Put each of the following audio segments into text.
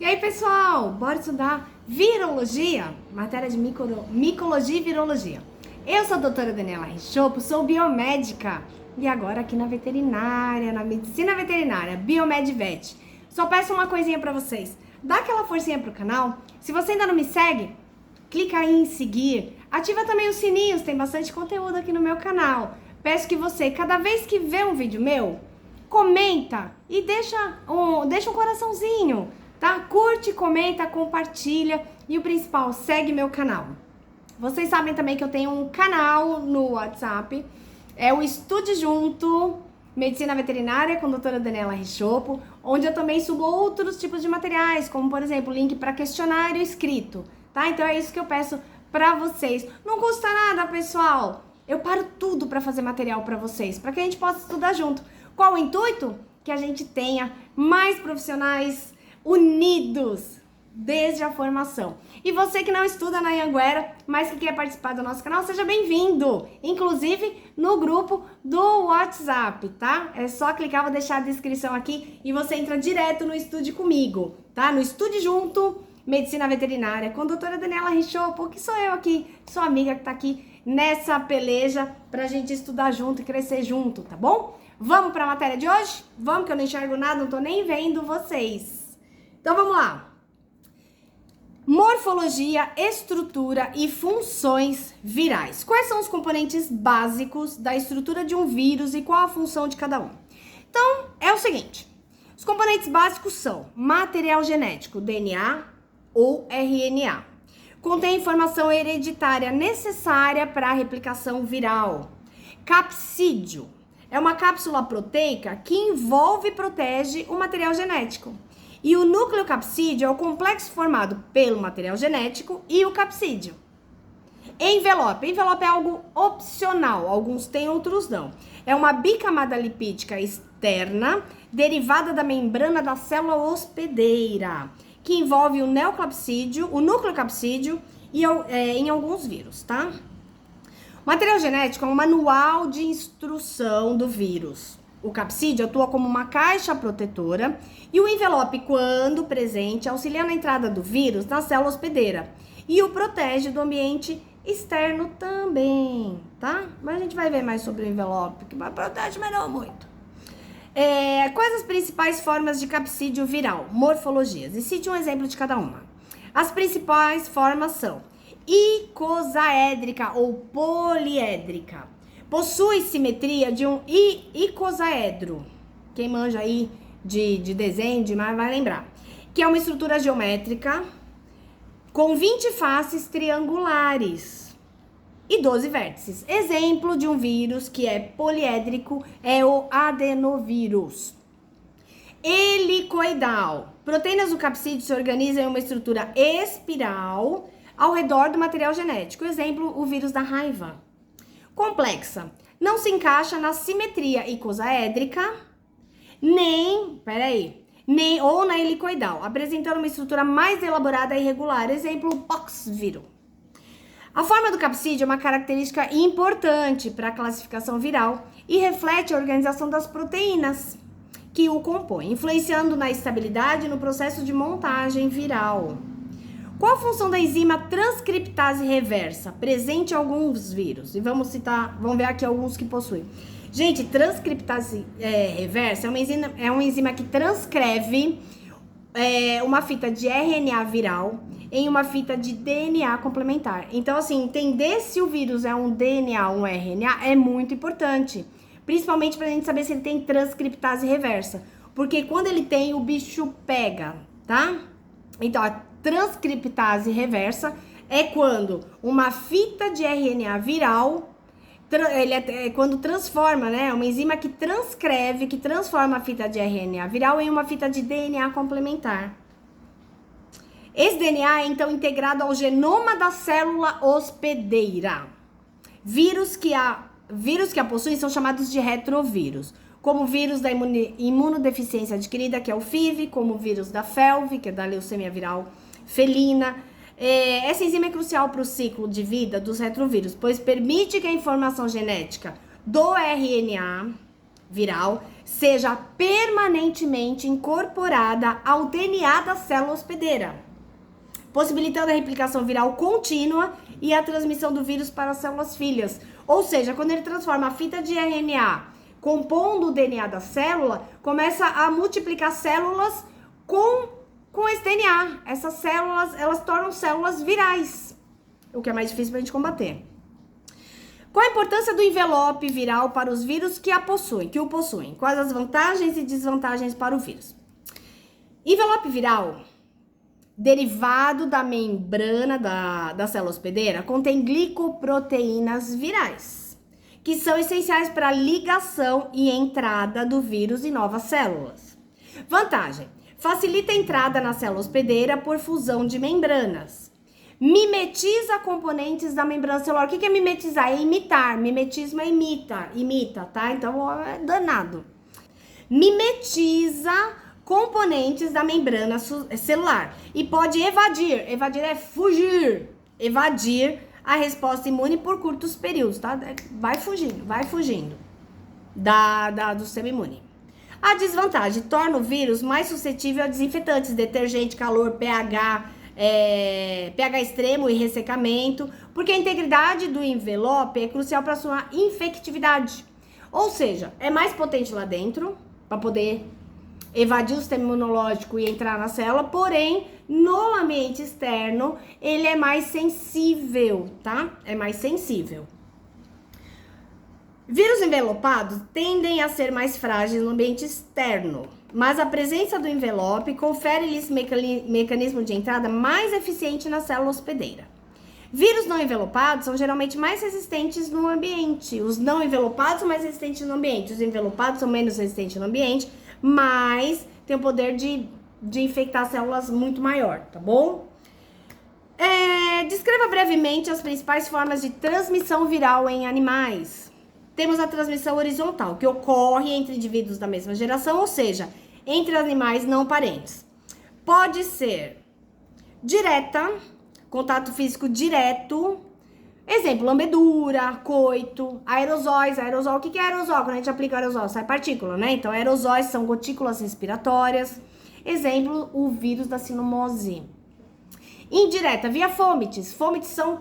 E aí, pessoal, bora estudar virologia? Matéria de micologia e virologia. Eu sou a doutora Daniela Richopo, sou biomédica e agora aqui na veterinária, na medicina veterinária, Biomedvet. Só peço uma coisinha pra vocês, dá aquela forcinha pro canal. Se você ainda não me segue, clica aí em seguir, ativa também os sininhos, tem bastante conteúdo aqui no meu canal. Peço que você, cada vez que vê um vídeo meu, comenta e deixa um coraçãozinho, tá? Curte, comenta, compartilha e o principal, segue meu canal. Vocês sabem também que eu tenho um canal no WhatsApp, é o Estude Junto Medicina Veterinária com a doutora Daniela Richopo, onde eu também subo outros tipos de materiais, como por exemplo, link para questionário escrito, tá? Então é isso que eu peço pra vocês. Não custa nada, pessoal. Eu paro tudo pra fazer material pra vocês, pra que a gente possa estudar junto. Qual o intuito? Que a gente tenha mais profissionais unidos desde a formação. E você que não estuda na Anhanguera, mas que quer participar do nosso canal, seja bem-vindo! Inclusive no grupo do WhatsApp, tá? É só clicar, vou deixar a descrição aqui e você entra direto no Estude Comigo, tá? No Estude Junto Medicina Veterinária com a doutora Daniela Richopo, que sou eu aqui, sua amiga que tá aqui nessa peleja pra gente estudar junto e crescer junto, tá bom? Vamos pra matéria de hoje? Vamos, que eu não enxergo nada, não tô nem vendo vocês. Então vamos lá. Morfologia, estrutura e funções virais. Quais são os componentes básicos da estrutura de um vírus e qual a função de cada um? Então, é o seguinte. Os componentes básicos são material genético, DNA ou RNA. Contém informação hereditária necessária para a replicação viral. Capsídio é uma cápsula proteica que envolve e protege o material genético. E o núcleo capsídeo é o complexo formado pelo material genético e o capsídeo. Envelope. Envelope é algo opcional, alguns têm, outros não. É uma bicamada lipídica externa derivada da membrana da célula hospedeira, que envolve o neocapsídeo, o núcleo capsídeo e em alguns vírus, tá? O material genético é um manual de instrução do vírus. O capsídeo atua como uma caixa protetora e o envelope, quando presente, auxilia na entrada do vírus na célula hospedeira e o protege do ambiente externo também, tá? Mas a gente vai ver mais sobre o envelope, que protege, mas não muito. Quais as principais formas de capsídeo viral? Morfologias. E cite um exemplo de cada uma. As principais formas são icosaédrica ou poliédrica. Possui simetria de um icosaedro. Quem manja aí de desenho, vai lembrar. Que é uma estrutura geométrica com 20 faces triangulares e 12 vértices. Exemplo de um vírus que é poliédrico é o adenovírus. Helicoidal. Proteínas do capsídeo se organizam em uma estrutura espiral ao redor do material genético. Exemplo, o vírus da raiva. Complexa. Não se encaixa na simetria icosaédrica, nem ou na helicoidal, apresentando uma estrutura mais elaborada e irregular. Exemplo, poxvírus. A forma do capsídeo é uma característica importante para a classificação viral e reflete a organização das proteínas que o compõem, influenciando na estabilidade no processo de montagem viral. Qual a função da enzima transcriptase reversa, presente em alguns vírus? E vamos ver aqui alguns que possuem. Gente, transcriptase reversa é uma enzima que transcreve uma fita de RNA viral em uma fita de DNA complementar. Então, assim, entender se o vírus é um DNA ou um RNA é muito importante. Principalmente pra gente saber se ele tem transcriptase reversa. Porque quando ele tem, o bicho pega, tá? Então, a transcriptase reversa é quando uma fita de RNA viral, quando transforma, né? Uma enzima que transforma a fita de RNA viral em uma fita de DNA complementar. Esse DNA é então integrado ao genoma da célula hospedeira. Vírus que a possuem são chamados de retrovírus, como o vírus da imunodeficiência adquirida, que é o FIV, como o vírus da FeLV, que é da leucemia viral felina. Essa enzima é crucial para o ciclo de vida dos retrovírus, pois permite que a informação genética do RNA viral seja permanentemente incorporada ao DNA da célula hospedeira, possibilitando a replicação viral contínua e a transmissão do vírus para as células filhas. Ou seja, quando ele transforma a fita de RNA compondo o DNA da célula, começa a multiplicar células com esse DNA. Essas células, elas tornam células virais, o que é mais difícil para a gente combater. Qual a importância do envelope viral para os vírus que o possuem? Quais as vantagens e desvantagens para o vírus? Envelope viral, derivado da membrana da célula hospedeira, contém glicoproteínas virais, que são essenciais para a ligação e entrada do vírus em novas células. Vantagem: facilita a entrada na célula hospedeira por fusão de membranas. Mimetiza componentes da membrana celular. O que é mimetizar? É imitar. Mimetismo é imita, tá? Então é danado. Mimetiza componentes da membrana celular e pode evadir é fugir, evadir a resposta imune por curtos períodos, tá? Vai fugindo do sistema imune. A desvantagem: torna o vírus mais suscetível a desinfetantes, detergente, calor, pH extremo e ressecamento, porque a integridade do envelope é crucial para sua infectividade. Ou seja, é mais potente lá dentro, para poder evadir o sistema imunológico e entrar na célula, porém, no ambiente externo, ele é mais sensível, tá? É mais sensível. Vírus envelopados tendem a ser mais frágeis no ambiente externo, mas a presença do envelope confere-lhes mecanismo de entrada mais eficiente na célula hospedeira. Vírus não envelopados são geralmente mais resistentes no ambiente. Os não envelopados são mais resistentes no ambiente. Os envelopados são menos resistentes no ambiente, mas tem o poder de infectar células muito maior, tá bom? Descreva brevemente as principais formas de transmissão viral em animais. Temos a transmissão horizontal, que ocorre entre indivíduos da mesma geração, ou seja, entre animais não parentes. Pode ser direta, contato físico direto, exemplo, lambedura, coito, aerosóis. Aerosol, o que é aerosol? Quando a gente aplica aerosol, sai partícula, né? Então, aerosóis são gotículas respiratórias. Exemplo, o vírus da sinomose. Indireta, via fômites. Fômites são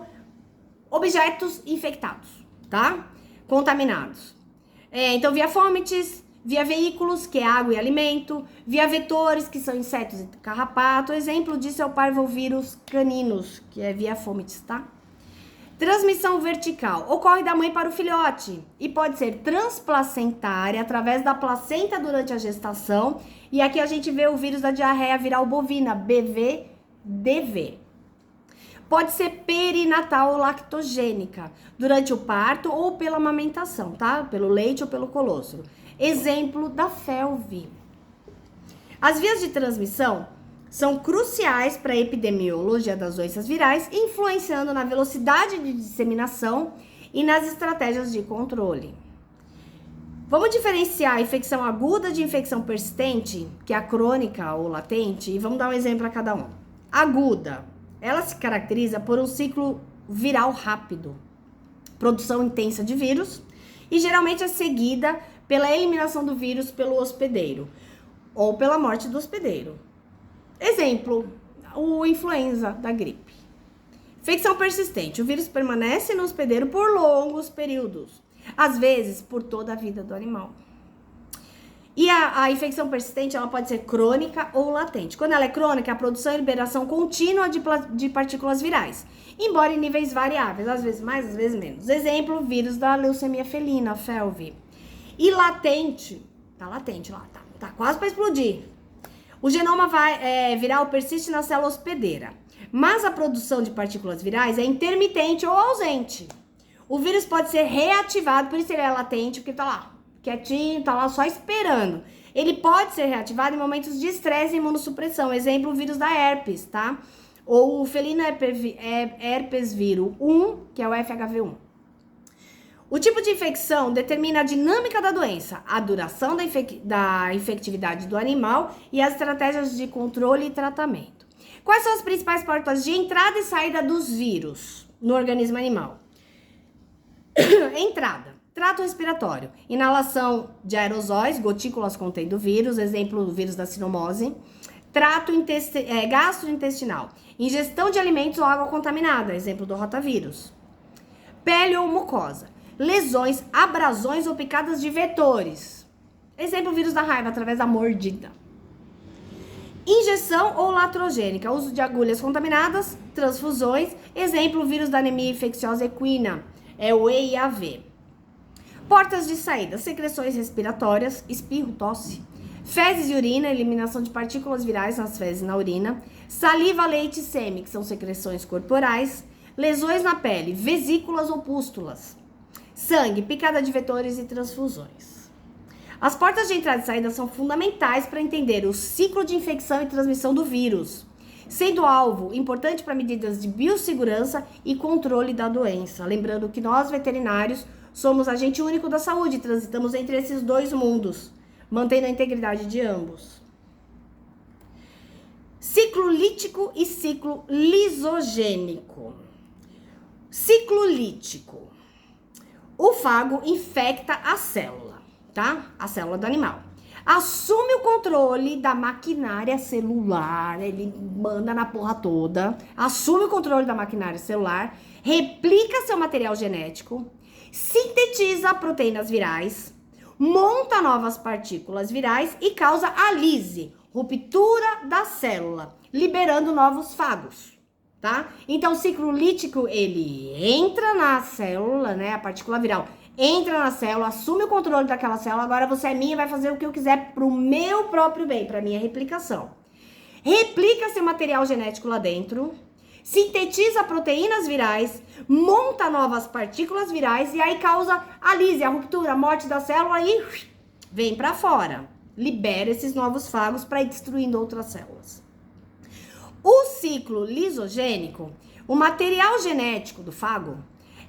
objetos infectados, tá? Contaminados. Então, via fômites, via veículos, que é água e alimento, via vetores, que são insetos e carrapato. Exemplo disso é o parvovírus caninos, que é via fômites, tá? Transmissão vertical. Ocorre da mãe para o filhote e pode ser transplacentária através da placenta durante a gestação. E aqui a gente vê o vírus da diarreia viral bovina, BVDV. Pode ser perinatal ou lactogênica, durante o parto ou pela amamentação, tá? Pelo leite ou pelo colostro. Exemplo da FeLV. As vias de transmissão são cruciais para a epidemiologia das doenças virais, influenciando na velocidade de disseminação e nas estratégias de controle. Vamos diferenciar a infecção aguda de infecção persistente, que é a crônica ou latente, e vamos dar um exemplo a cada um. Aguda. Ela se caracteriza por um ciclo viral rápido, produção intensa de vírus, e geralmente é seguida pela eliminação do vírus pelo hospedeiro, ou pela morte do hospedeiro. Exemplo, o influenza da gripe. Infecção persistente. O vírus permanece no hospedeiro por longos períodos, às vezes por toda a vida do animal. E a infecção persistente, ela pode ser crônica ou latente. Quando ela é crônica, a produção e liberação contínua de partículas virais, embora em níveis variáveis, às vezes mais, às vezes menos. Exemplo, o vírus da leucemia felina, FeLV. E latente, tá latente lá, tá quase para explodir. O genoma viral persiste na célula hospedeira, mas a produção de partículas virais é intermitente ou ausente. O vírus pode ser reativado, por isso ele é latente, porque tá lá, quietinho, tá lá só esperando. Ele pode ser reativado em momentos de estresse e imunossupressão. Exemplo, o vírus da herpes, tá? Ou o felino herpes vírus 1, que é o FHV1. O tipo de infecção determina a dinâmica da doença, a duração da infectividade do animal e as estratégias de controle e tratamento. Quais são as principais portas de entrada e saída dos vírus no organismo animal? Entrada. Trato respiratório. Inalação de aerosóis, gotículas contendo vírus, exemplo do vírus da sinomose. Trato gastrointestinal. Ingestão de alimentos ou água contaminada, exemplo do rotavírus. Pele ou mucosa. Lesões, abrasões ou picadas de vetores. Exemplo, vírus da raiva através da mordida. Injeção ou latrogênica. Uso de agulhas contaminadas, transfusões. Exemplo, vírus da anemia infecciosa equina. É o EIAV. Portas de saída. Secreções respiratórias, espirro, tosse. Fezes e urina, eliminação de partículas virais nas fezes e na urina. Saliva, leite e sêmen, que são secreções corporais. Lesões na pele, vesículas ou pústulas. Sangue, picada de vetores e transfusões. As portas de entrada e saída são fundamentais para entender o ciclo de infecção e transmissão do vírus, sendo alvo importante para medidas de biossegurança e controle da doença. Lembrando que nós, veterinários, somos agente único da saúde, transitamos entre esses dois mundos, mantendo a integridade de ambos. Ciclo lítico e ciclo lisogênico. Ciclo lítico. O fago infecta a célula, tá? A célula do animal. Assume o controle da maquinária celular, ele manda na porra toda, assume o controle da maquinária celular, replica seu material genético, sintetiza proteínas virais, monta novas partículas virais e causa a lise, ruptura da célula, liberando novos fagos, tá? Então, o ciclo lítico, ele entra na célula, né, a partícula viral entra na célula, assume o controle daquela célula, agora você é minha e vai fazer o que eu quiser pro meu próprio bem, pra minha replicação. Replica seu material genético lá dentro, sintetiza proteínas virais, monta novas partículas virais e aí causa a lise, a ruptura, a morte da célula e vem pra fora. Libera esses novos fagos para ir destruindo outras células. O ciclo lisogênico, o material genético do fago,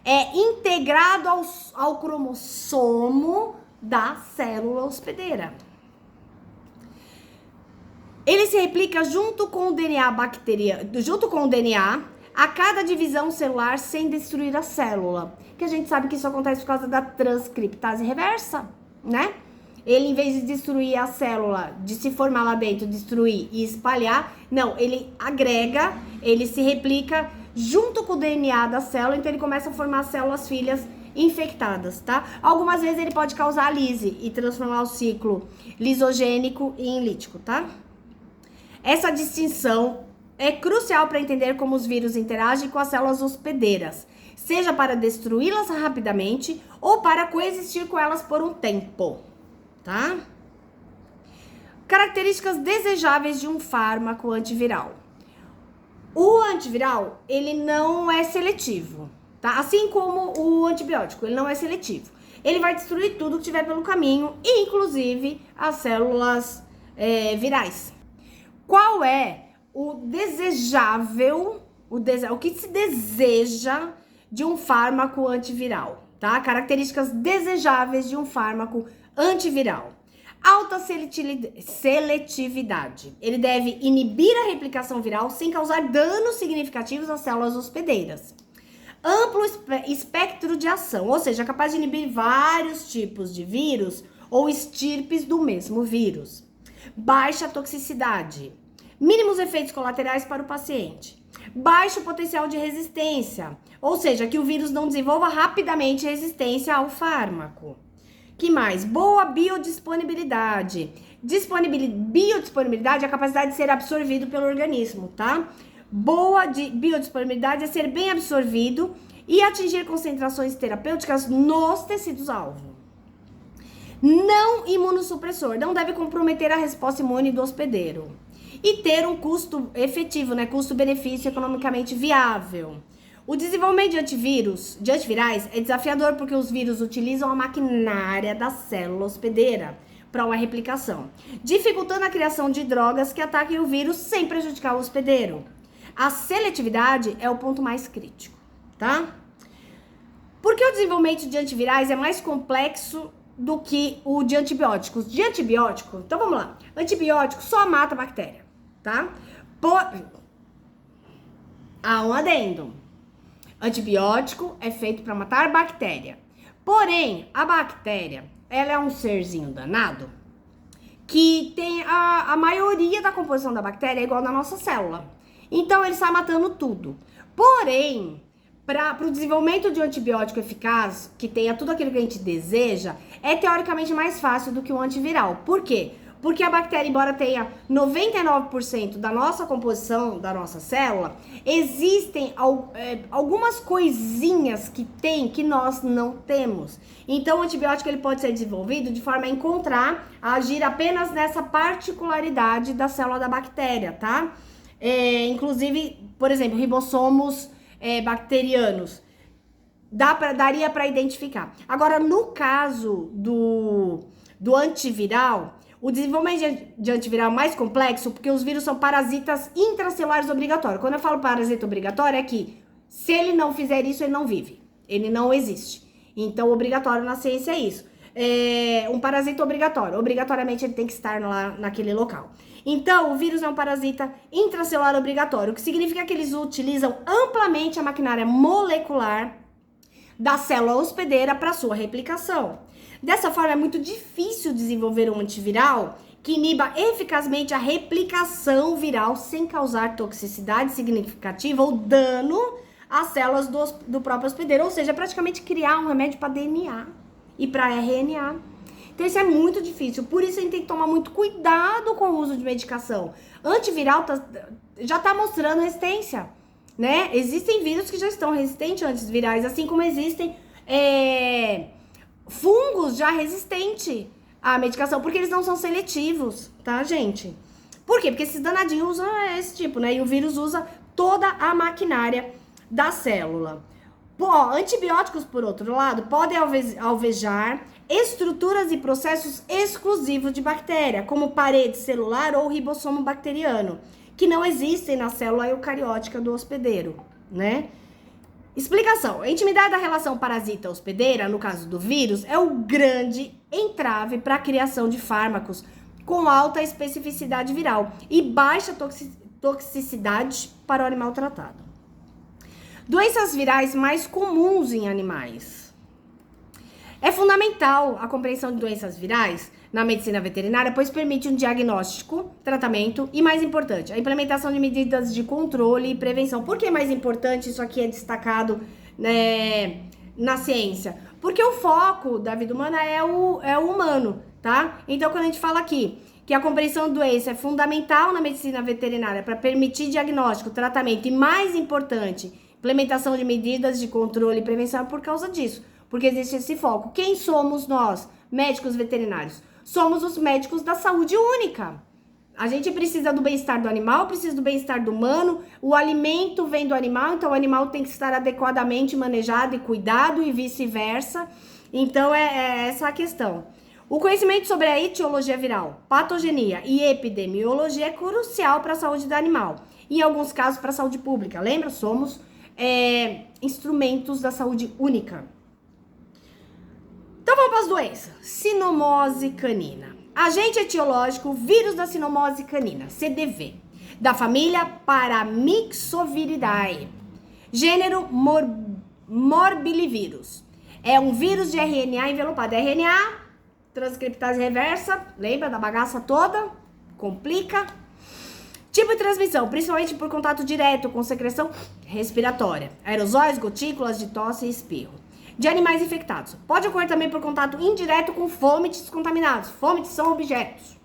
é integrado ao cromossomo da célula hospedeira. Ele se replica junto com o DNA a cada divisão celular sem destruir a célula. Que a gente sabe que isso acontece por causa da transcriptase reversa, né? Ele, em vez de destruir a célula, de se formar lá dentro, destruir e espalhar, não, ele agrega, ele se replica junto com o DNA da célula, então ele começa a formar células filhas infectadas, tá? Algumas vezes ele pode causar a lise e transformar o ciclo lisogênico em lítico, tá? Essa distinção é crucial para entender como os vírus interagem com as células hospedeiras, seja para destruí-las rapidamente ou para coexistir com elas por um tempo, tá? Características desejáveis de um fármaco antiviral. O antiviral, ele não é seletivo, tá? Assim como o antibiótico, ele não é seletivo. Ele vai destruir tudo que tiver pelo caminho, inclusive as células virais. Qual é o desejável, o que se deseja de um fármaco antiviral, tá? Características desejáveis de um fármaco antiviral. Alta seletividade. Ele deve inibir a replicação viral sem causar danos significativos às células hospedeiras. Amplo espectro de ação, ou seja, capaz de inibir vários tipos de vírus ou estirpes do mesmo vírus. Baixa toxicidade. Mínimos efeitos colaterais para o paciente. Baixo potencial de resistência, ou seja, que o vírus não desenvolva rapidamente resistência ao fármaco. Que mais? Boa biodisponibilidade. Biodisponibilidade é a capacidade de ser absorvido pelo organismo, tá? Boa biodisponibilidade é ser bem absorvido e atingir concentrações terapêuticas nos tecidos-alvo. Não imunossupressor, não deve comprometer a resposta imune do hospedeiro. E ter um custo efetivo, né? Custo-benefício economicamente viável. O desenvolvimento de antivirais é desafiador porque os vírus utilizam a maquinária da célula hospedeira para uma replicação, dificultando a criação de drogas que ataquem o vírus sem prejudicar o hospedeiro. A seletividade é o ponto mais crítico, tá? Porque o desenvolvimento de antivirais é mais complexo do que o de antibióticos. De antibiótico, então vamos lá. Antibiótico só mata a bactéria, tá? Há um adendo. Antibiótico é feito para matar bactéria. Porém, a bactéria, ela é um serzinho danado que tem a maioria da composição da bactéria é igual na nossa célula. Então, ele está matando tudo. Porém, para o desenvolvimento de um antibiótico eficaz, que tenha tudo aquilo que a gente deseja, é teoricamente mais fácil do que um antiviral. Por quê? Porque a bactéria, embora tenha 99% da nossa composição, da nossa célula, existem algumas coisinhas que tem que nós não temos. Então, o antibiótico ele pode ser desenvolvido de forma a encontrar, a agir apenas nessa particularidade da célula da bactéria, tá? Inclusive, por exemplo, ribossomos bacterianos. Daria para identificar. Agora, no caso do antiviral, o desenvolvimento de antiviral é mais complexo porque os vírus são parasitas intracelulares obrigatórios. Quando eu falo parasita obrigatório, é que se ele não fizer isso, ele não vive. Ele não existe. Então, obrigatório na ciência é isso. Um parasita obrigatório. Obrigatoriamente, ele tem que estar lá naquele local. Então, o vírus é um parasita intracelular obrigatório, o que significa que eles utilizam amplamente a maquinária molecular da célula hospedeira para sua replicação. Dessa forma, é muito difícil desenvolver um antiviral que iniba eficazmente a replicação viral sem causar toxicidade significativa ou dano às células do próprio hospedeiro, ou seja, praticamente criar um remédio para DNA e para RNA. Então isso é muito difícil, por isso a gente tem que tomar muito cuidado com o uso de medicação. Antiviral já está mostrando resistência, né? Existem vírus que já estão resistentes a antivirais, assim como existem fungos já resistentes à medicação, porque eles não são seletivos, tá, gente? Por quê? Porque esses danadinhos usam esse tipo, né? E o vírus usa toda a maquinária da célula. Antibióticos, por outro lado, podem alvejar estruturas e processos exclusivos de bactéria, como parede celular ou ribossomo bacteriano, que não existem na célula eucariótica do hospedeiro, né? Explicação. A intimidade da relação parasita-hospedeira, no caso do vírus, é o grande entrave para a criação de fármacos com alta especificidade viral e baixa toxicidade para o animal tratado. Doenças virais mais comuns em animais. É fundamental a compreensão de doenças virais na medicina veterinária, pois permite um diagnóstico, tratamento e, mais importante, a implementação de medidas de controle e prevenção. Por que é mais importante? Isso aqui é destacado, né, na ciência. Porque o foco da vida humana é o humano, tá? Então, quando a gente fala aqui que a compreensão de doença é fundamental na medicina veterinária para permitir diagnóstico, tratamento e, mais importante, implementação de medidas de controle e prevenção, é por causa disso. Porque existe esse foco. Quem somos nós, médicos veterinários? Somos os médicos da saúde única. A gente precisa do bem-estar do animal, precisa do bem-estar do humano. O alimento vem do animal, então o animal tem que estar adequadamente manejado e cuidado e vice-versa. Então é essa a questão. O conhecimento sobre a etiologia viral, patogenia e epidemiologia é crucial para a saúde do animal. E em alguns casos para a saúde pública. Lembra? Somos instrumentos da saúde única. Então vamos para as doenças. Sinomose canina. Agente etiológico, vírus da sinomose canina, CDV, da família Paramyxoviridae. Gênero Morbillivirus. É um vírus de RNA envelopado. RNA, transcriptase reversa, lembra da bagaça toda? Complica. Tipo de transmissão, principalmente por contato direto com secreção respiratória. Aerosóis, gotículas de tosse e espirro. De animais infectados. Pode ocorrer também por contato indireto com fômites contaminados. Fômites são objetos.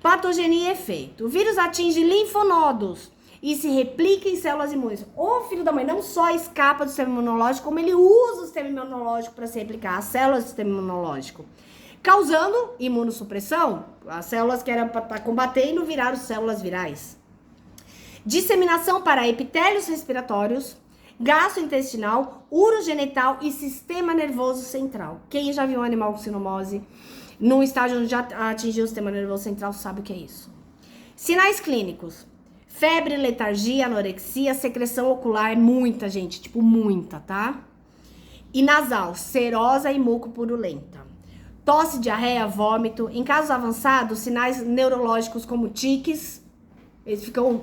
Patogenia e efeito. O vírus atinge linfonodos e se replica em células imunes. O filho da mãe não só escapa do sistema imunológico, como ele usa o sistema imunológico para se replicar, as células do sistema imunológico, causando imunossupressão. As células que eram para estar combatendo viraram células virais. Disseminação para epitélios respiratórios, gastrointestinal, urogenital e sistema nervoso central. Quem já viu um animal com sinomose num estágio onde já atingiu o sistema nervoso central sabe o que é isso. Sinais clínicos: febre, letargia, anorexia, secreção ocular, muita gente, tipo muita, tá? E nasal, serosa e mucopurulenta. Tosse, diarreia, vômito. Em casos avançados, sinais neurológicos como tiques, eles ficam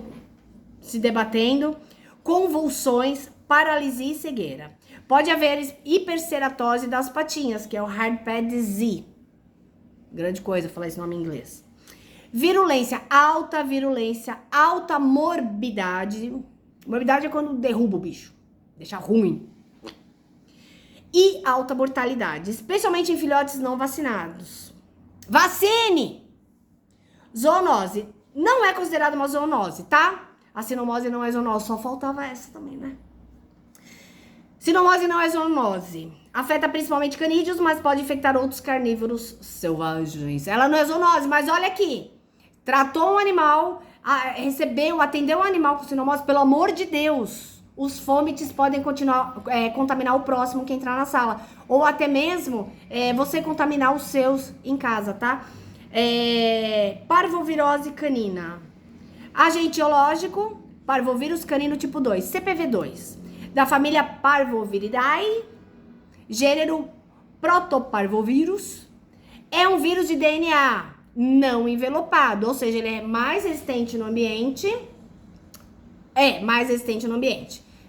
se debatendo, convulsões, paralisia e cegueira. Pode haver hiperceratose das patinhas, que é o hard-pad disease. Grande coisa falar esse nome em inglês. Virulência, alta morbidade. Morbidade é quando derruba o bicho, deixa ruim. E alta mortalidade, especialmente em filhotes não vacinados. Vacine! Zoonose. Não é considerada uma zoonose, tá? A sinomose não é zoonose, só faltava essa também, né? Sinomose não é zoonose. Afeta principalmente canídeos, mas pode infectar outros carnívoros selvagens. Ela não é zoonose, mas olha aqui. Tratou um animal, atendeu um animal com sinomose, pelo amor de Deus. Os fomites podem contaminar o próximo que entrar na sala. Ou até mesmo você contaminar os seus em casa, tá? Parvovirose canina. Agente etiológico, parvovírus canino tipo 2, CPV2. Da família Parvoviridae, gênero Protoparvovírus. É um vírus de DNA não envelopado, ou seja, ele é mais resistente no ambiente.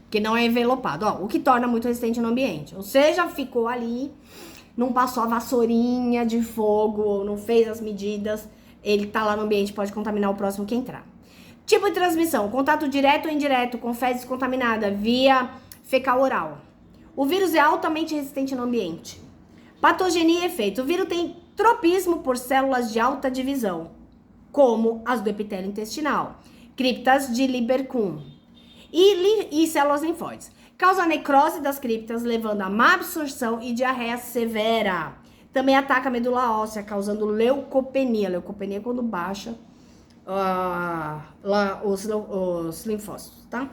Porque não é envelopado, ó, o que torna muito resistente no ambiente. Ou seja, ficou ali, não passou a vassourinha de fogo, não fez as medidas, ele tá lá no ambiente, pode contaminar o próximo que entrar. Tipo de transmissão, contato direto ou indireto com fezes contaminada via fecal oral. O vírus é altamente resistente no ambiente. Patogenia e efeito. O vírus tem tropismo por células de alta divisão, como as do epitélio intestinal, criptas de Lieberkühn e células linfóides. Causa necrose das criptas, levando a má absorção e diarreia severa. Também ataca a medula óssea, causando leucopenia. Leucopenia é quando baixa os linfócitos, tá?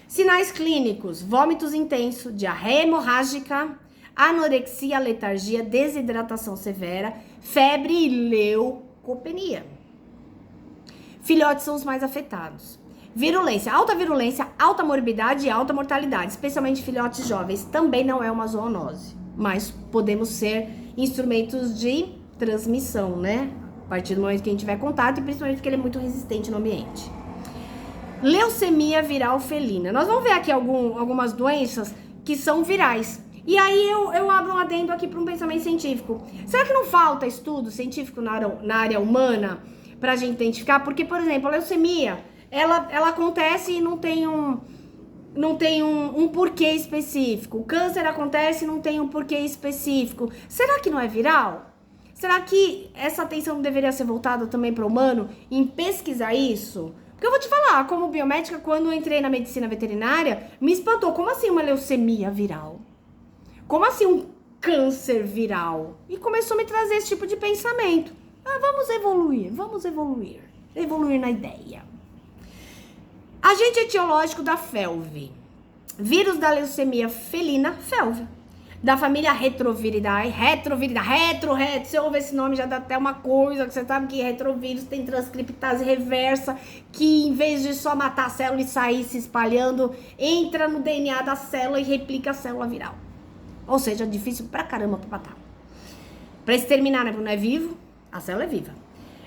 Sinais clínicos: vômitos intensos, diarreia hemorrágica, anorexia, letargia, desidratação severa, febre e leucopenia. Filhotes são os mais afetados. Virulência, alta morbidade e alta mortalidade, especialmente filhotes jovens. Também não é uma zoonose, mas podemos ser instrumentos de transmissão, né? A partir do momento que a gente tiver contato e principalmente porque ele é muito resistente no ambiente. Leucemia viral felina. Nós vamos ver aqui algumas doenças que são virais. E aí eu abro um adendo aqui para um pensamento científico. Será que não falta estudo científico na área humana para a gente identificar? Porque, por exemplo, a leucemia, ela acontece e não tem um porquê específico. O câncer acontece e não tem um porquê específico. Será que não é viral? Será que essa atenção não deveria ser voltada também para o humano em pesquisar isso? Porque eu vou te falar, como biomédica, quando eu entrei na medicina veterinária, me espantou. Como assim uma leucemia viral? Como assim um câncer viral? E começou a me trazer esse tipo de pensamento. Vamos evoluir. Evoluir na ideia. Agente etiológico da FeLV. Vírus da leucemia felina, FeLV. Da família Retroviridae. Você ouve esse nome, já dá até uma coisa, que você sabe que retrovírus tem transcriptase reversa, que em vez de só matar a célula e sair se espalhando, entra no DNA da célula e replica a célula viral. Ou seja, é difícil pra caramba pra matar. Pra exterminar, né? Porque não é vivo, a célula é viva.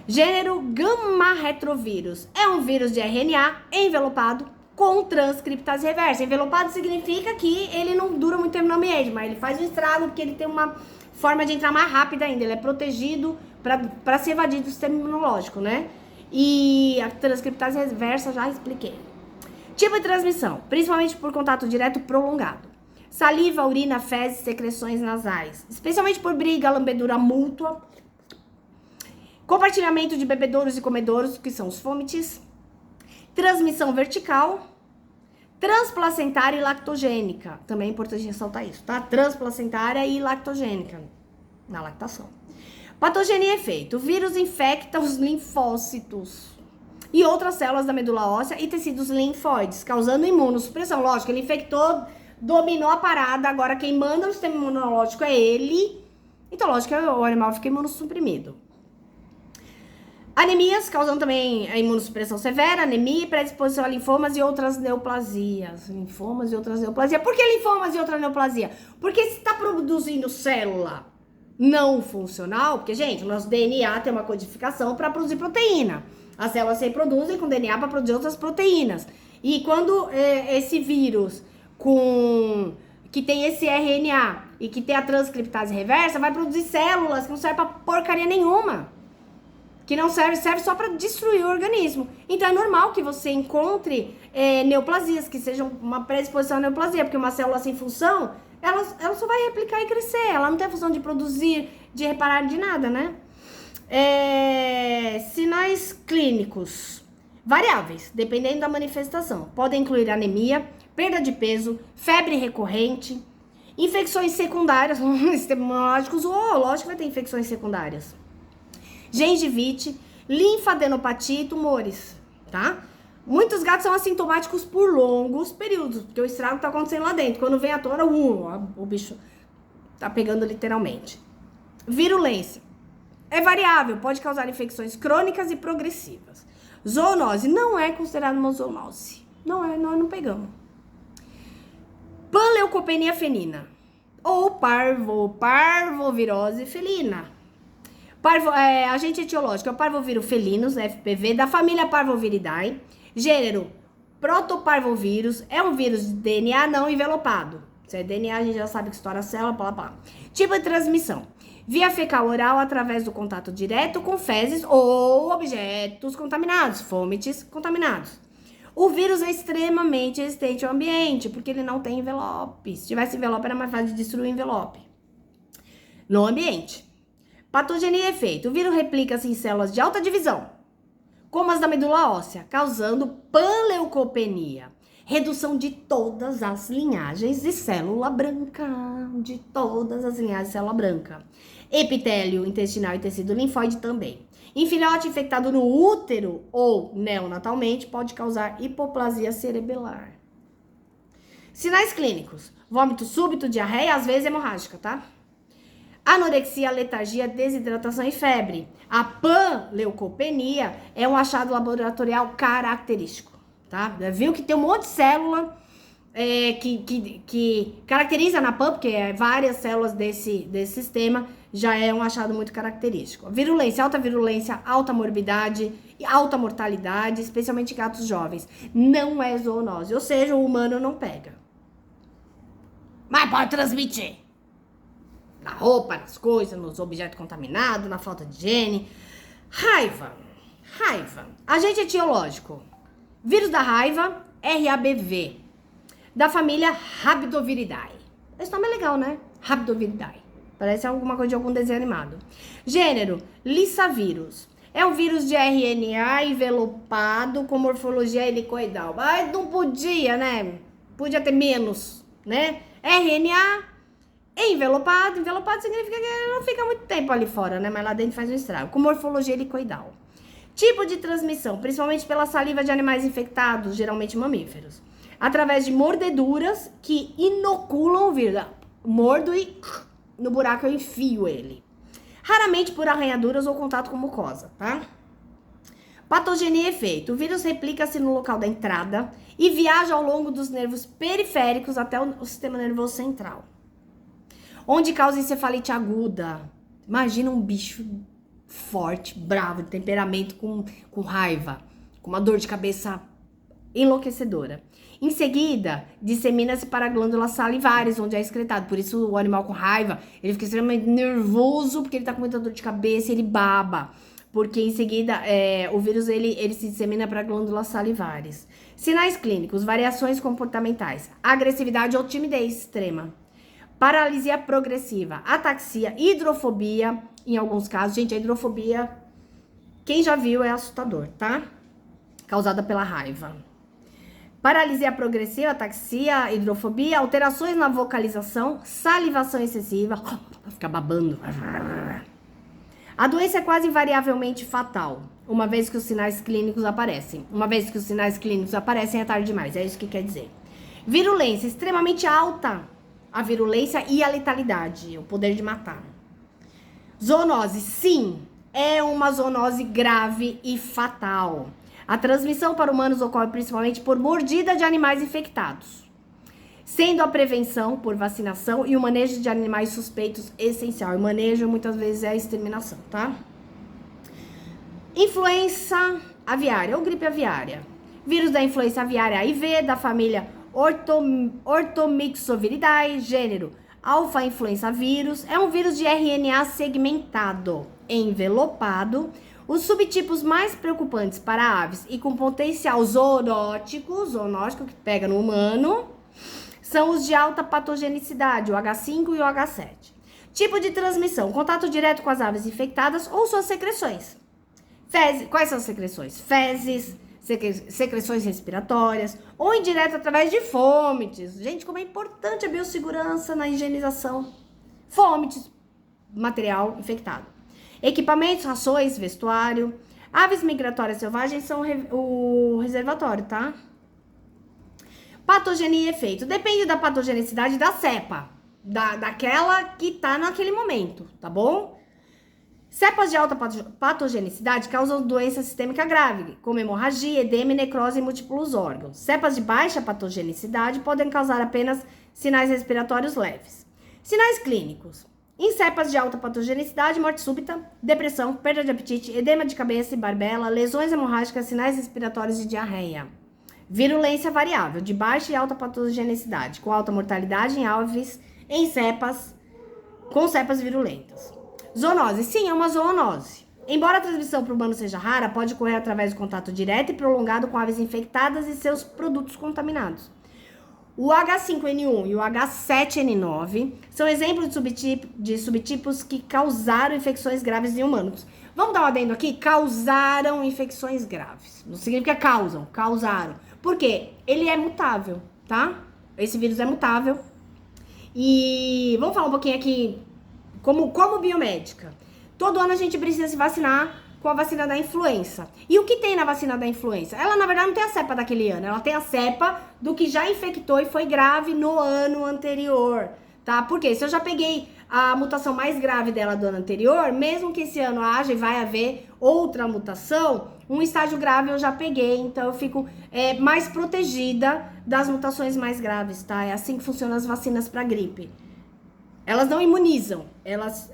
Gênero Gamma retrovírus. É um vírus de RNA envelopado com transcriptase reversa. Envelopado significa que ele não dura muito tempo no ambiente, mas ele faz um estrago porque ele tem uma forma de entrar mais rápida ainda. Ele é protegido para se evadir do sistema imunológico, né? E a transcriptase reversa já expliquei. Tipo de transmissão, principalmente por contato direto prolongado. Saliva, urina, fezes, secreções nasais. Especialmente por briga, lambedura mútua. Compartilhamento de bebedouros e comedouros, que são os fômites. Transmissão vertical. Transplacentária e lactogênica. Também é importante ressaltar isso, tá? Transplacentária e lactogênica. Na lactação. Patogenia e efeito. O vírus infecta os linfócitos e outras células da medula óssea e tecidos linfóides, causando imunossupressão. Lógico, ele infectou, dominou a parada, agora quem manda no sistema imunológico é ele. Então, lógico que o animal fica imunossuprimido. Anemias, causando também a imunossupressão severa, anemia e predisposição a linfomas e outras neoplasias. Linfomas e outras neoplasias. Por que linfomas e outra neoplasia? Porque se está produzindo célula não funcional, porque, gente, o nosso DNA tem uma codificação para produzir proteína. As células se reproduzem com DNA para produzir outras proteínas. E quando esse vírus que tem esse RNA e que tem a transcriptase reversa, vai produzir células que não servem pra porcaria nenhuma. Que não serve só para destruir o organismo. Então é normal que você encontre neoplasias, que sejam uma predisposição à neoplasia, porque uma célula sem função, ela só vai replicar e crescer, ela não tem a função de produzir, de reparar, de nada, né? Sinais clínicos variáveis, dependendo da manifestação. Podem incluir anemia, perda de peso, febre recorrente, infecções secundárias, sistema imunológico, lógico que vai ter infecções secundárias. Gengivite, linfadenopatia e tumores, tá? Muitos gatos são assintomáticos por longos períodos, porque o estrago tá acontecendo lá dentro. Quando vem à tona, o bicho tá pegando literalmente. Virulência. É variável, pode causar infecções crônicas e progressivas. Zoonose não é considerada uma zoonose. Nós não pegamos. Panleucopenia felina ou parvovirose felina. Agente etiológico é o parvovírus felinos, FPV, da família Parvoviridae. Gênero, protoparvovírus, é um vírus de DNA não envelopado. Se é DNA, a gente já sabe que estoura a célula, pá. Tipo de transmissão, via fecal oral através do contato direto com fezes ou objetos contaminados, fomites contaminados. O vírus é extremamente resistente ao ambiente, porque ele não tem envelope. Se tivesse envelope, era mais fácil de destruir o envelope. No ambiente. Patogenia e efeito. O vírus replica-se em células de alta divisão, como as da medula óssea, causando panleucopenia. Redução de todas as linhagens de célula branca. Epitélio intestinal e tecido linfóide também. Em filhote infectado no útero ou neonatalmente, pode causar hipoplasia cerebelar. Sinais clínicos. Vômito súbito, diarreia, às vezes hemorrágica, tá? Anorexia, letargia, desidratação e febre. A panleucopenia é um achado laboratorial característico, tá? Viu que tem um monte de célula que caracteriza na PAN, porque várias células desse sistema, já é um achado muito característico. Virulência, alta morbidade e alta mortalidade, especialmente em gatos jovens. Não é zoonose, ou seja, o humano não pega. Mas pode transmitir. Na roupa, nas coisas, nos objetos contaminados, na falta de higiene. Raiva. Agente etiológico. Vírus da raiva, RABV. Da família Rhabdoviridae. Esse nome é legal, né? Rhabdoviridae. Parece alguma coisa de algum desenho animado. Gênero, lissavírus. É um vírus de RNA envelopado com morfologia helicoidal. Mas não podia, né? Podia ter menos, né? RNA envelopado significa que ele não fica muito tempo ali fora, né? Mas lá dentro faz um estrago. Com morfologia helicoidal. Tipo de transmissão, principalmente pela saliva de animais infectados, geralmente mamíferos. Através de mordeduras que inoculam o vírus. Mordo e no buraco eu enfio ele. Raramente por arranhaduras ou contato com mucosa, tá? Patogenia e efeito. O vírus replica-se no local da entrada e viaja ao longo dos nervos periféricos até o sistema nervoso central, onde causa encefalite aguda. Imagina um bicho forte, bravo, de temperamento, com raiva, com uma dor de cabeça enlouquecedora. Em seguida, dissemina-se para glândulas salivares, onde é excretado. Por isso, o animal com raiva, ele fica extremamente nervoso, porque ele tá com muita dor de cabeça, ele baba. Porque em seguida, o vírus, ele se dissemina para glândulas salivares. Sinais clínicos, variações comportamentais, agressividade ou timidez extrema. Paralisia progressiva, ataxia, hidrofobia, em alguns casos. Gente, a hidrofobia, quem já viu, é assustador, tá? Causada pela raiva. Paralisia progressiva, ataxia, hidrofobia, alterações na vocalização, salivação excessiva, fica babando. A doença é quase invariavelmente fatal, uma vez que os sinais clínicos aparecem. Uma vez que os sinais clínicos aparecem, é tarde demais, é isso que quer dizer. Virulência, extremamente alta. A virulência e a letalidade, o poder de matar. Zoonose, sim, é uma zoonose grave e fatal. A transmissão para humanos ocorre principalmente por mordida de animais infectados, sendo a prevenção por vacinação e o manejo de animais suspeitos essencial. O manejo muitas vezes é a exterminação, tá? Influença aviária ou gripe aviária. Vírus da influença aviária HIV, da família Ortomixoviridae, gênero alfa influenza vírus, é um vírus de RNA segmentado, envelopado. Os subtipos mais preocupantes para aves e com potencial zoonótico que pega no humano, são os de alta patogenicidade, o H5 e o H7. Tipo de transmissão, contato direto com as aves infectadas ou suas secreções. Quais são as secreções? Fezes, secreções respiratórias, ou indireto através de fômites. Gente, como é importante a biossegurança na higienização. Fômites, material infectado. Equipamentos, rações, vestuário. Aves migratórias selvagens são o reservatório, tá? Patogenia e efeito. Depende da patogenicidade da cepa. Daquela que tá naquele momento, tá bom? Cepas de alta patogenicidade causam doença sistêmica grave, como hemorragia, edema e necrose em múltiplos órgãos. Cepas de baixa patogenicidade podem causar apenas sinais respiratórios leves. Sinais clínicos. Em cepas de alta patogenicidade, morte súbita, depressão, perda de apetite, edema de cabeça e barbela, lesões hemorrágicas, sinais respiratórios e diarreia. Virulência variável, de baixa e alta patogenicidade, com alta mortalidade em aves com cepas virulentas. Zoonose, sim, é uma zoonose. Embora a transmissão para o humano seja rara, pode ocorrer através do contato direto e prolongado com aves infectadas e seus produtos contaminados. O H5N1 e o H7N9 são exemplos de subtipos que causaram infecções graves em humanos. Vamos dar um adendo aqui? Causaram infecções graves. Não significa causam, causaram. Por quê? Ele é mutável, tá? Esse vírus é mutável. E vamos falar um pouquinho aqui como biomédica. Todo ano a gente precisa se vacinar com a vacina da influenza. E o que tem na vacina da influenza? Ela, na verdade, não tem a cepa daquele ano. Ela tem a cepa do que já infectou e foi grave no ano anterior, tá? Porque se eu já peguei a mutação mais grave dela do ano anterior, mesmo que esse ano haja e vai haver outra mutação, um estágio grave eu já peguei, então eu fico mais protegida das mutações mais graves, tá? É assim que funcionam as vacinas para gripe. Elas não imunizam, elas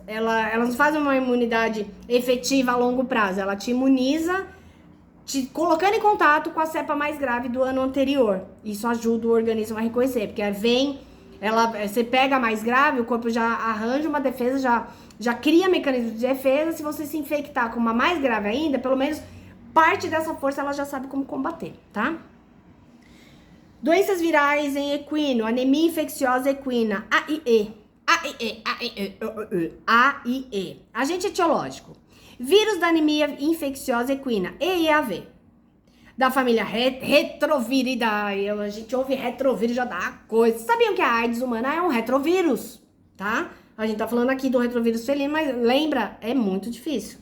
não fazem uma imunidade efetiva a longo prazo. Ela te imuniza, te colocando em contato com a cepa mais grave do ano anterior. Isso ajuda o organismo a reconhecer, porque você pega a mais grave, o corpo já arranja uma defesa, já cria mecanismos de defesa. Se você se infectar com uma mais grave ainda, pelo menos parte dessa força ela já sabe como combater, tá? Doenças virais em equino, anemia infecciosa equina, AIE. Agente etiológico. Vírus da anemia infecciosa equina, EIAV. Da família Retroviridae. A gente ouve retrovírus, já dá coisa. Sabiam que a AIDS humana é um retrovírus, tá? A gente tá falando aqui do retrovírus felino, mas lembra, é muito difícil.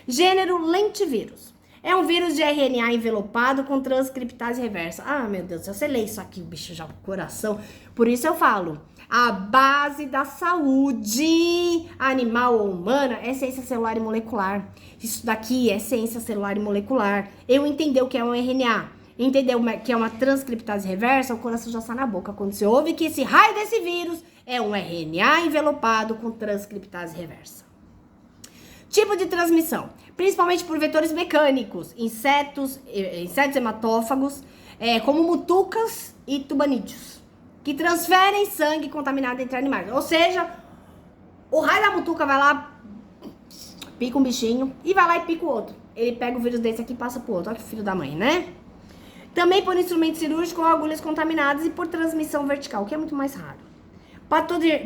Gênero lentivírus. É um vírus de RNA envelopado com transcriptase reversa. Ah, meu Deus, se você lê isso aqui, o bicho já o coração. Por isso eu falo, a base da saúde animal ou humana é ciência celular e molecular. Isso daqui é ciência celular e molecular. Eu entender o que é um RNA, entender o que é uma transcriptase reversa, o coração já sai na boca quando você ouve que esse raio desse vírus é um RNA envelopado com transcriptase reversa. Tipo de transmissão, principalmente por vetores mecânicos, insetos hematófagos, como mutucas e tubanídeos, que transferem sangue contaminado entre animais. Ou seja, o raio da mutuca vai lá, pica um bichinho e vai lá e pica o outro. Ele pega o vírus desse aqui e passa pro outro. Olha que filho da mãe, né? Também por instrumento cirúrgico ou agulhas contaminadas e por transmissão vertical, que é muito mais raro.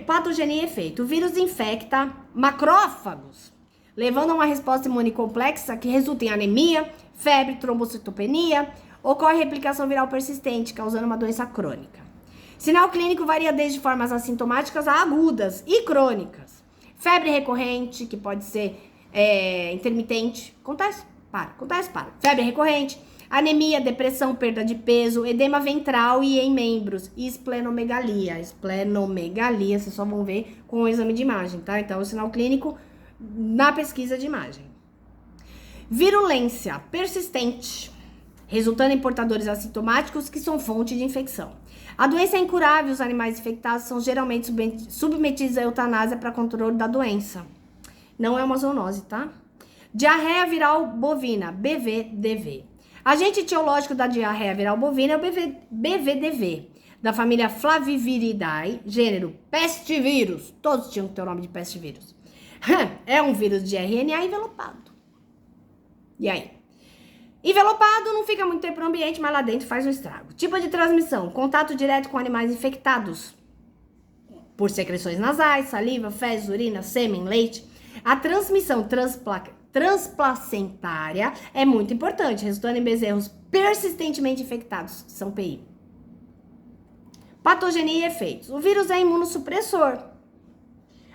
Patogenia e efeito. O vírus infecta macrófagos, levando a uma resposta imune complexa que resulta em anemia, febre, trombocitopenia. Ocorre replicação viral persistente, causando uma doença crônica. Sinal clínico varia desde formas assintomáticas a agudas e crônicas. Febre recorrente, que pode ser intermitente. Acontece? Para. Febre recorrente, anemia, depressão, perda de peso, edema ventral e em membros. E esplenomegalia. Esplenomegalia, vocês só vão ver com o exame de imagem, tá? Então, o sinal clínico na pesquisa de imagem. Virulência persistente, resultando em portadores assintomáticos que são fonte de infecção. A doença é incurável, os animais infectados são geralmente submetidos à eutanásia para controle da doença. Não é uma zoonose, tá? Diarreia viral bovina, BVDV. Agente etiológico da diarreia viral bovina é o BVDV. da família Flaviviridae, gênero pestivírus. Todos tinham que ter o nome de pestivírus. É um vírus de RNA envelopado. E aí? Envelopado não fica muito tempo no ambiente, mas lá dentro faz um estrago. Tipo de transmissão: contato direto com animais infectados por secreções nasais, saliva, fezes, urina, sêmen, leite. A transmissão transplacentária é muito importante, resultando em bezerros persistentemente infectados, são PI. Patogenia e efeitos: o vírus é imunossupressor,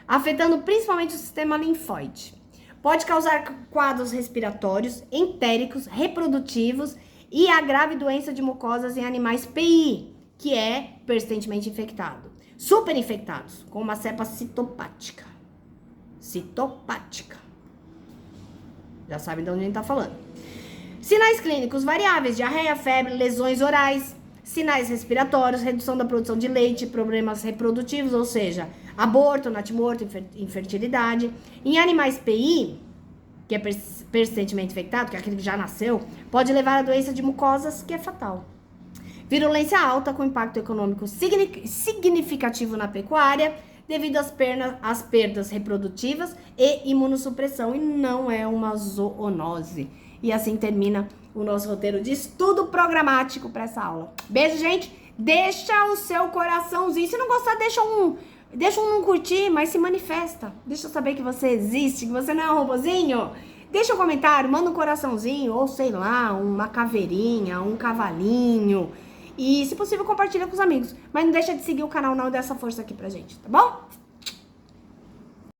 afetando principalmente o sistema linfóide. Pode causar quadros respiratórios, entéricos, reprodutivos e a grave doença de mucosas em animais PI, que é persistentemente infectado. Super infectados, com uma cepa citopática. Citopática. Já sabem de onde a gente tá falando. Sinais clínicos variáveis: diarreia, febre, lesões orais, sinais respiratórios, redução da produção de leite, problemas reprodutivos, ou seja, aborto, natimorto, infertilidade. Em animais PI, que é persistentemente infectado, que é aquele que já nasceu, pode levar a doença de mucosas, que é fatal. Virulência alta, com impacto econômico significativo na pecuária, devido às perdas reprodutivas e imunossupressão, e não é uma zoonose. E assim termina o nosso roteiro de estudo programático para essa aula. Beijo, gente. Deixa o seu coraçãozinho. Se não gostar, deixa um não curtir, mas se manifesta. Deixa eu saber que você existe, que você não é um robozinho. Deixa um comentário, manda um coraçãozinho, ou sei lá, uma caveirinha, um cavalinho. E, se possível, compartilha com os amigos. Mas não deixa de seguir o canal, não, e dá essa força aqui pra gente, tá bom?